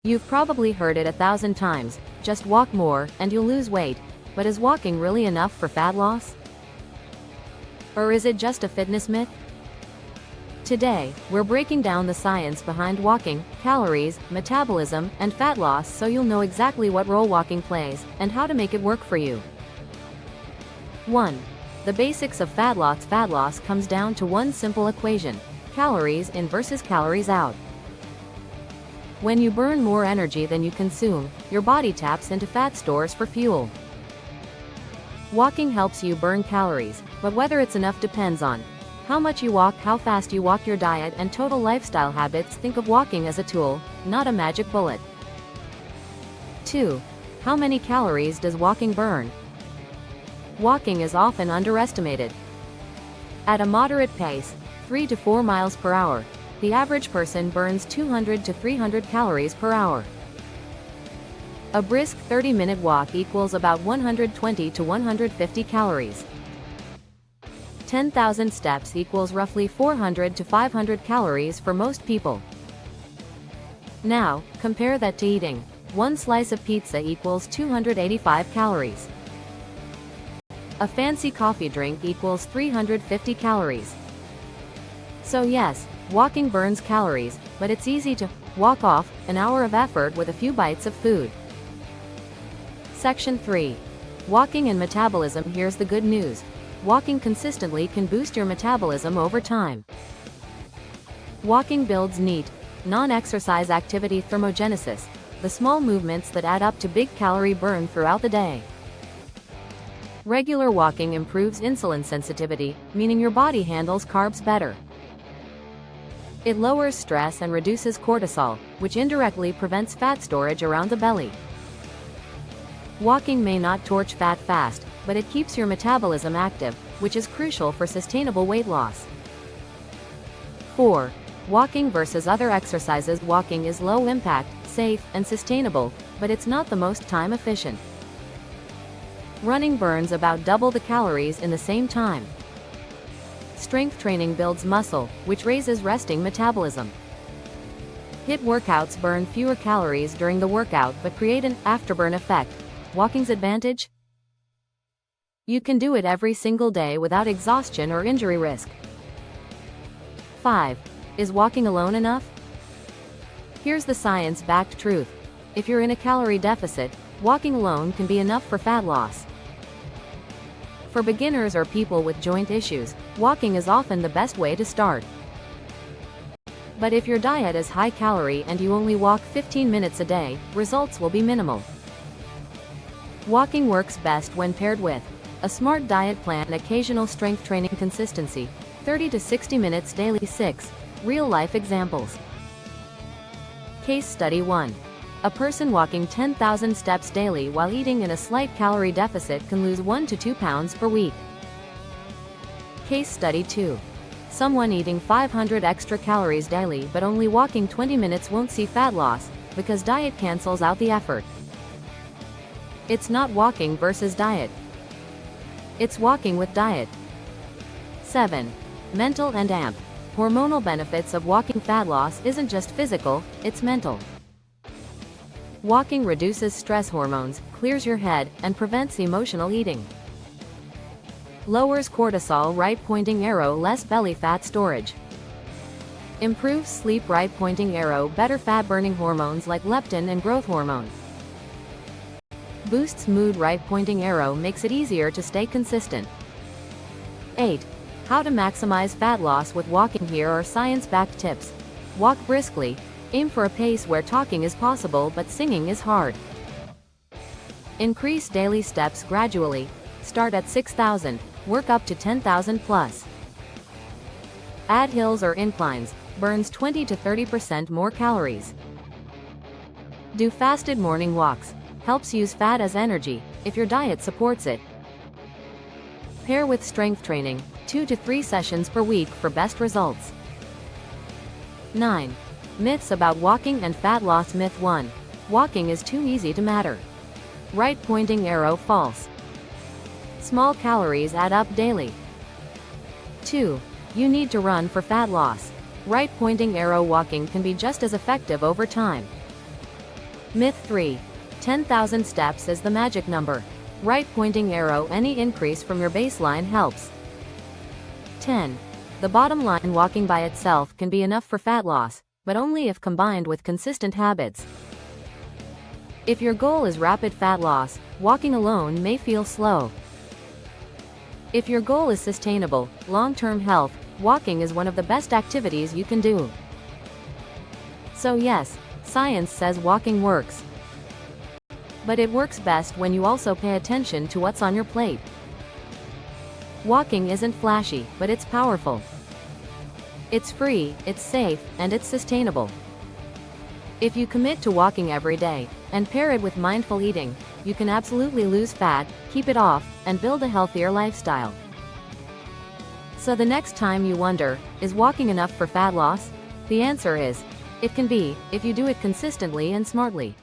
You've probably heard it 1,000 times, just walk more, and you'll lose weight. But is walking really enough for fat loss? Or is it just a fitness myth? Today, we're breaking down the science behind walking, calories, metabolism, and fat loss so you'll know exactly what role walking plays, and how to make it work for you. 1. The basics of fat loss. Fat loss comes down to one simple equation: calories in versus calories out. When you burn more energy than you consume, your body taps into fat stores for fuel. Walking helps you burn calories, but whether it's enough depends on how much you walk, how fast you walk, your diet, and total lifestyle habits. Think of walking as a tool, not a magic bullet. 2. How many calories does walking burn? Walking is often underestimated. At a moderate pace, 3 to 4 miles per hour, the average person burns 200 to 300 calories per hour. A brisk 30-minute walk equals about 120 to 150 calories. 10,000 steps equals roughly 400 to 500 calories for most people. Now, compare that to eating. One slice of pizza equals 285 calories. A fancy coffee drink equals 350 calories. So yes, walking burns calories, but it's easy to walk off an hour of effort with a few bites of food. Section 3. Walking and metabolism. Here's the good news. Walking consistently can boost your metabolism over time. Walking builds NEAT, non-exercise activity thermogenesis, the small movements that add up to big calorie burn throughout the day. Regular walking improves insulin sensitivity, meaning your body handles carbs better. It lowers stress and reduces cortisol, which indirectly prevents fat storage around the belly. Walking may not torch fat fast, but it keeps your metabolism active, which is crucial for sustainable weight loss. 4. Walking versus other exercises. Walking is low impact, safe, and sustainable, but it's not the most time efficient. Running burns about double the calories in the same time. Strength training builds muscle, which raises resting metabolism. HIIT workouts burn fewer calories during the workout but create an afterburn effect. Walking's advantage? You can do it every single day without exhaustion or injury risk. 5. Is walking alone enough? Here's the science-backed truth. If you're in a calorie deficit, walking alone can be enough for fat loss. For beginners or people with joint issues, walking is often the best way to start. But if your diet is high calorie and you only walk 15 minutes a day, results will be minimal. Walking works best when paired with a smart diet plan, occasional strength training, consistency, 30 to 60 minutes daily. 6. Real-life examples. Case Study 1. A person walking 10,000 steps daily while eating in a slight calorie deficit can lose 1 to 2 pounds per week. Case Study 2. Someone eating 500 extra calories daily but only walking 20 minutes won't see fat loss, because diet cancels out the effort. It's not walking versus diet. It's walking with diet. 7. Mental and AMP. Hormonal benefits of walking. Fat loss isn't just physical, it's mental. Walking reduces stress hormones, clears your head, and prevents emotional eating. Lowers cortisol. Right pointing arrow. Less belly fat storage. Improves sleep. Right pointing arrow. Better fat burning hormones like leptin and growth hormone. Boosts mood. Right pointing arrow makes it easier to stay consistent. 8. How to maximize fat loss with walking. Here are science-backed tips. Walk briskly. Aim for a pace where talking is possible but singing is hard. Increase daily steps gradually. Start at 6,000, work up to 10,000 plus. Add hills or inclines. Burns 20 to 30% more calories. Do fasted morning walks. Helps use fat as energy, if your diet supports it. Pair with strength training, 2 to 3 sessions per week for best results. 9. Myths about walking and fat loss. Myth 1. Walking is too easy to matter. Right pointing arrow. False. Small calories add up daily. 2. You need to run for fat loss. Right pointing arrow. Walking can be just as effective over time. Myth 3. 10,000 steps is the magic number. Right pointing arrow, any increase from your baseline helps. 10. The bottom line, walking by itself can be enough for fat loss, but only if combined with consistent habits. If your goal is rapid fat loss, walking alone may feel slow. If your goal is sustainable, long-term health, walking is one of the best activities you can do. So yes, science says walking works. But it works best when you also pay attention to what's on your plate. Walking isn't flashy, but it's powerful. It's free, it's safe, and it's sustainable. If you commit to walking every day, and pair it with mindful eating, you can absolutely lose fat, keep it off, and build a healthier lifestyle. So the next time you wonder, is walking enough for fat loss? The answer is, it can be, if you do it consistently and smartly.